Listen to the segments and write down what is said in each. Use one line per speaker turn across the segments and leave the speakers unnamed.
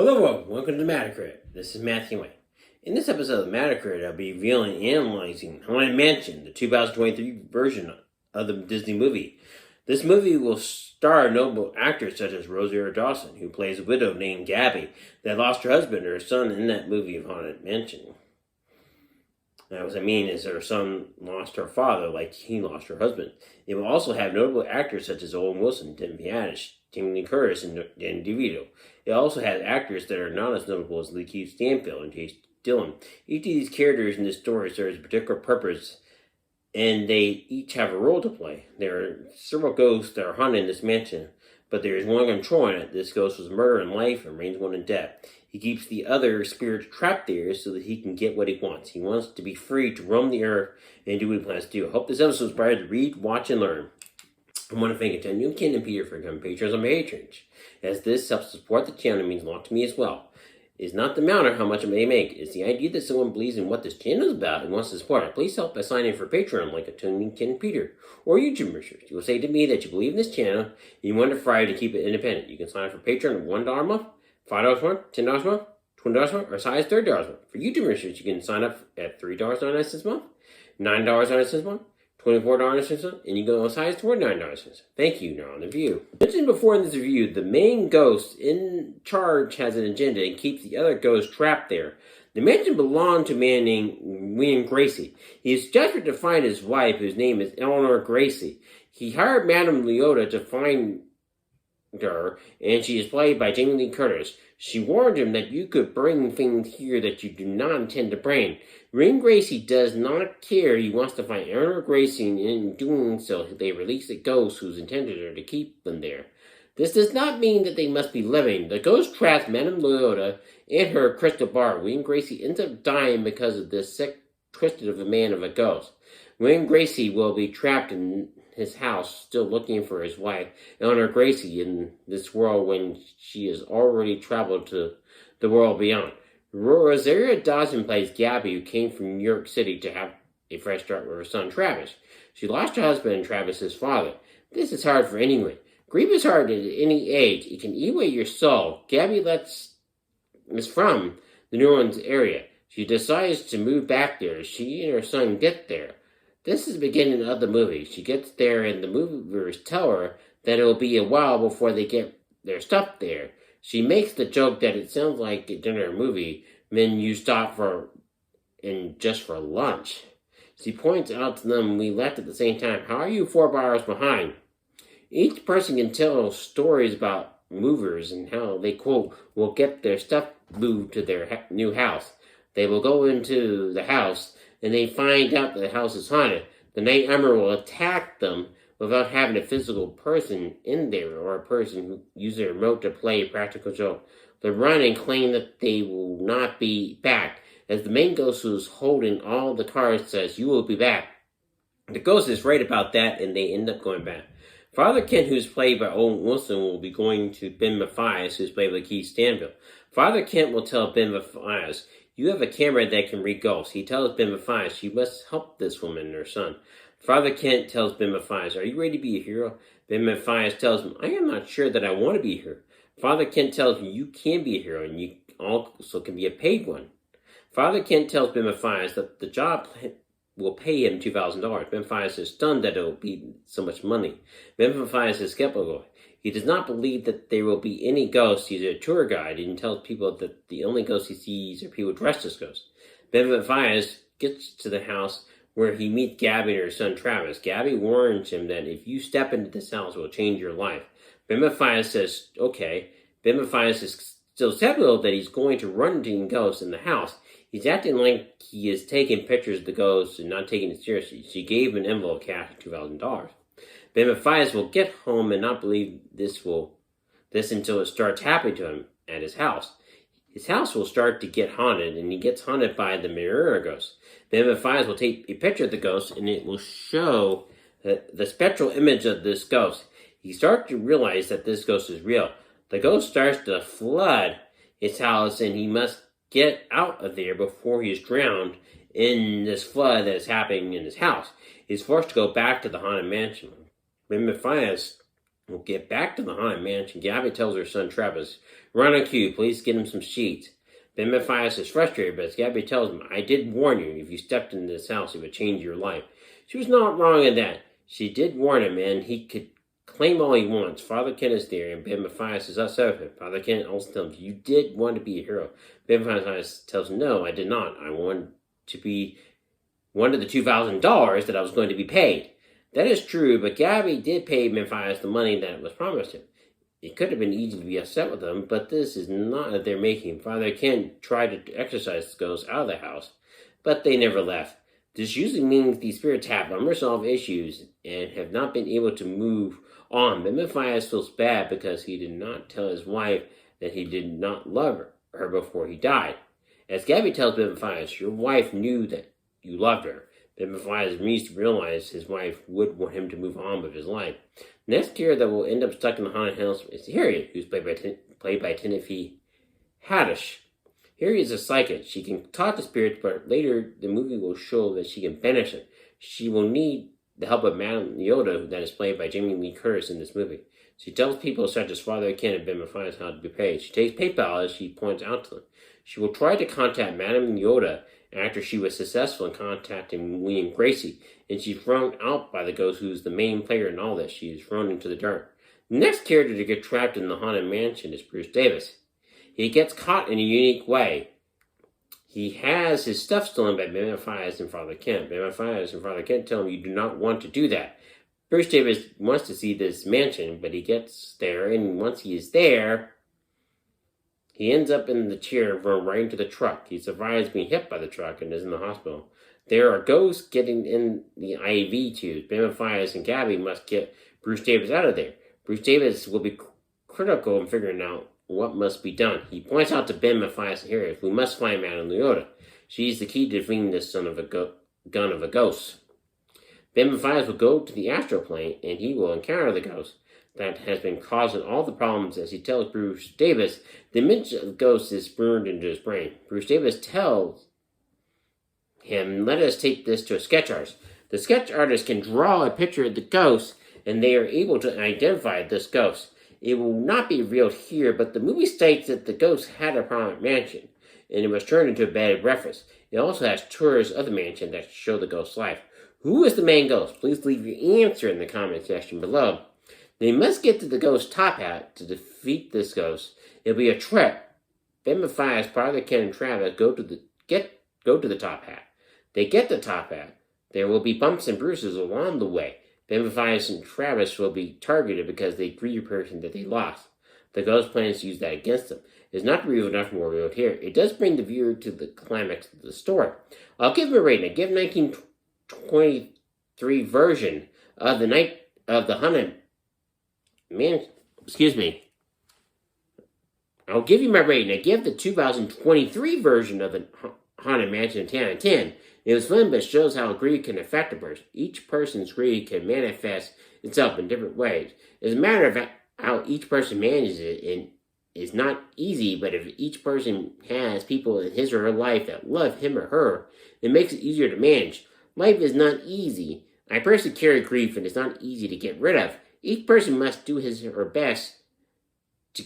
Hello, welcome to Matacrit. This is Matthew Wayne. In this episode of Matacrit, I'll be reviewing and analyzing Haunted Mansion, the 2023 version of the Disney movie. This movie will star notable actors such as Rosario Dawson, who plays a widow named Gabby that lost her husband or her son in that movie of Haunted Mansion. Now, what I mean is her son lost her father like he lost her husband. It will also have notable actors such as Owen Wilson, Tim Pianish, Jamie Lee Curtis, and Dan DeVito. It also has actors that are not as notable as Lakeith Stanfield and Chase Dillon. Each of these characters in this story serves a particular purpose, and they each have a role to play. There are several ghosts that are haunted in this mansion, but there is one controlling it. This ghost was murdered in life and reigns one in death. He keeps the other spirits trapped there so that he can get what he wants. He wants to be free to roam the earth and do what he plans to do. I hope this episode inspires you to read, watch, and learn. I want to thank Ken and Peter for becoming patrons on Patreon, as this helps support the channel and means a lot to me as well. It is not the amount or how much it may make. It's the idea that someone believes in what this channel is about and wants to support it. Please help by signing in for Patreon like Ken and Peter or YouTube members. You will say to me that you believe in this channel and you want to fry to keep it independent. You can sign up for Patreon at $1 a month, $5 a month, $10 a month, $20 a month, or as high as $30 a month. For YouTube members, you can sign up at $3.99 a month, $9.99 a month, $24.00, and you go as high as $29.00. Thank you. Now on the review. Mentioned before in this review, the main ghost in charge has an agenda and keeps the other ghosts trapped there. The mansion belonged to a man named William Gracie. He is desperate to find his wife, whose name is Eleanor Gracie. He hired Madame Leota to find her, and she is played by Jamie Lee Curtis. She warned him that you could bring things here that you do not intend to bring. William Gracie does not care. He wants to find Eleanor Gracie, and in doing so, they release the ghost who's intended her to keep them there. This does not mean that they must be living. The ghost traps Madame Leota and her crystal bar. William Gracie ends up dying because of this sick, twisted of a man of a ghost. William Gracie will be trapped in his house, still looking for his wife, Eleanor Gracie, in this world when she has already traveled to the world beyond. Rosario Dawson plays Gabby, who came from New York City to have a fresh start with her son Travis. She lost her husband and Travis, his father. This is hard for anyone. Grief is hard at any age. It can eat away your soul. Gabby is from the New Orleans area. She decides to move back there. She and her son get there. This is the beginning of the movie. She gets there and the movers tell her that it will be a while before they get their stuff there. She makes the joke that it sounds like a dinner movie when you stop just for lunch. She points out to them we left at the same time. How are you 4 hours behind? Each person can tell stories about movers and how they, quote, will get their stuff moved to their new house. They will go into the house and they find out that the house is haunted. The Night Emperor will attack them without having a physical person in there or a person who uses a remote to play a practical joke. They run and claim that they will not be back, as the main ghost who's holding all the cards says, you will be back. The ghost is right about that, and they end up going back. Father Kent, who's played by Owen Wilson, will be going to Ben Mathias, who's played by Lakeith Stanfield. Father Kent will tell Ben Mathias, you have a camera that can read ghosts. He tells Ben Mathias, you must help this woman and her son. Father Kent tells Ben Mathias, are you ready to be a hero? Ben Mathias tells him, I am not sure that I want to be a hero. Father Kent tells him, you can be a hero, and you also can be a paid one. Father Kent tells Ben Mathias that the job will pay him $2,000. Ben Mathias is stunned that it will be so much money. Ben Mathias is skeptical. He does not believe that there will be any ghosts. He's a tour guide and tells people that the only ghosts he sees are people dressed as ghosts. Ben Mathias gets to the house where he meets Gabby and her son Travis. Gabby warns him that if you step into this house, it will change your life. Ben Mathias says, okay. Ben Mathias is still skeptical that he's going to run into ghosts in the house. He's acting like he is taking pictures of the ghosts and not taking it seriously. She gave him an envelope of cash of $2,000. Ben Mathias will get home and not believe this until it starts happening to him at his house. His house will start to get haunted, and he gets haunted by the mirror ghost. Ben Mathias will take a picture of the ghost, and it will show the spectral image of this ghost. He starts to realize that this ghost is real. The ghost starts to flood his house, and he must get out of there before he is drowned in this flood that is happening in his house. He's forced to go back to the haunted mansion. Ben Mathias We'll get back to the haunted mansion. Gabby tells her son Travis, "Run on cue, please get him some sheets." Ben Mathias is frustrated, but as Gabby tells him, "I did warn you, if you stepped into this house, it would change your life." She was not wrong in that. She did warn him, and he could claim all he wants. Father Ken is there, and Ben Mathias is upset with him. Father Ken also tells him, "You did want to be a hero." Ben Mathias tells him, "No, I did not. I wanted to be one of the $2,000 that I was going to be paid." That is true, but Gabby did pay Mathias the money that was promised him. It could have been easy to be upset with them, but this is not of their making. Father Ken tried to exorcise the ghosts out of the house, but they never left. This usually means these spirits have unresolved issues and have not been able to move on. But Mathias feels bad because he did not tell his wife that he did not love her before he died. As Gabby tells Ben Mathias, "Your wife knew that you loved her." Ben Mathias needs to realize his wife would want him to move on with his life. Next character that will end up stuck in the haunted house is Harriet, who's played by Timothy Haddish. Harriet is a psychic. She can talk to spirits, but later the movie will show that she can banish them. She will need the help of Madame Yoda, that is played by Jamie Lee Curtis in this movie. She tells people such as Father Ken and Ben Mathias how to be paid. She takes PayPal as she points out to them. She will try to contact Madame Yoda after she was successful in contacting William Gracie, and she's thrown out by the ghost who's the main player in all this. She is thrown into the dark. The next character to get trapped in the haunted mansion is Bruce Davis. He gets caught in a unique way. He has his stuff stolen by Ben Mathias and Father Ken. Ben Mathias and Father Ken tell him, "You do not want to do that." Bruce Davis wants to see this mansion, but he gets there, and once he is there, he ends up in the chair and run right into the truck. He survives being hit by the truck and is in the hospital. There are ghosts getting in the IV tubes. Ben Mathias and Gabby must get Bruce Davis out of there. Bruce Davis will be critical in figuring out what must be done. He points out to Ben Mathias and Harriet, "We must find Madame Leota. She's the key to defeating this son of a gun of a ghost." Ben Mathias will go to the astral plane, and he will encounter the ghost that has been causing all the problems. As he tells Bruce Davis, the image of the ghost is burned into his brain. Bruce Davis tells him, "Let us take this to a sketch artist." The sketch artist can draw a picture of the ghost, and they are able to identify this ghost. It will not be revealed here, but the movie states that the ghost had a prominent mansion, and it was turned into a bed of breakfast. It also has tours of the mansion that show the ghost's life. Who is the main ghost? Please leave your answer in the comment section below. They must get to the ghost's top hat to defeat this ghost. It'll be a trip. Ben Mathias, Father Ken, and Travis go to the top hat. They get the top hat. There will be bumps and bruises along the way. Ben Mathias and Travis will be targeted because they grieve a person that they lost. The ghost plans to use that against them. It's not revealed enough more revealed here. It does bring the viewer to the climax of the story. I'll give it a rating. I give 1923 version of the Haunted Man. Excuse me. I'll give you my rating. I give the 2023 version of the Haunted Mansion 10 out of 10. It was fun, but shows how greed can affect a person. Each person's greed can manifest itself in different ways. It's a matter of how each person manages it, and it's not easy, but if each person has people in his or her life that love him or her, it makes it easier to manage. Life is not easy. I personally carry grief, and it's not easy to get rid of. Each person must do his or her best to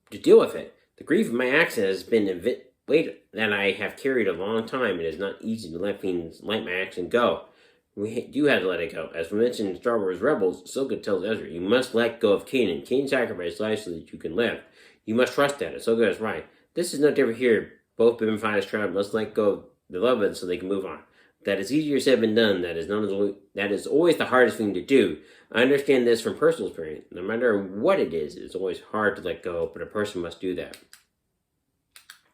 deal with it. The grief of my accident has been a weight that I have carried a long time. It is not easy to let my accident go. We do have to let it go. As we mentioned in Star Wars Rebels, Ahsoka tells Ezra, "You must let go of Kanan. Kanan sacrificed life so that you can live. You must trust that." Ahsoka is right. This is no different here. Both Ben and Travis must let go of the love of it so they can move on. That is easier said than done. That is always the hardest thing to do. I understand this from personal experience. No matter what it is, it's always hard to let go, but a person must do that.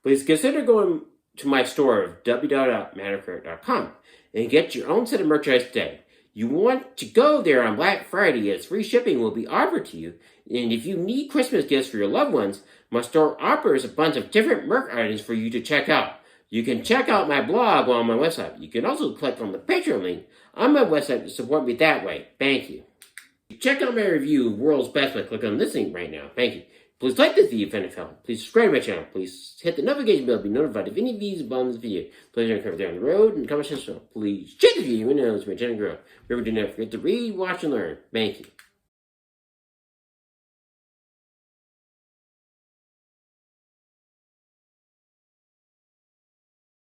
Please consider going to my store of www.mattercrit.com and get your own set of merchandise today. You want to go there on Black Friday as free shipping will be offered to you. And if you need Christmas gifts for your loved ones, my store offers a bunch of different merch items for you to check out. You can check out my blog on my website. You can also click on the Patreon link on my website to support me that way. Thank you. Check out my review of World's Best by clicking on this link right now. Thank you. Please like this video if you found it. Please subscribe to my channel. Please hit the notification bell to be notified if any of these above this video. Please uncover down the road and comment section. Please share the video and know it's my channel grow. Remember, do not forget to read, watch, and learn. Thank you.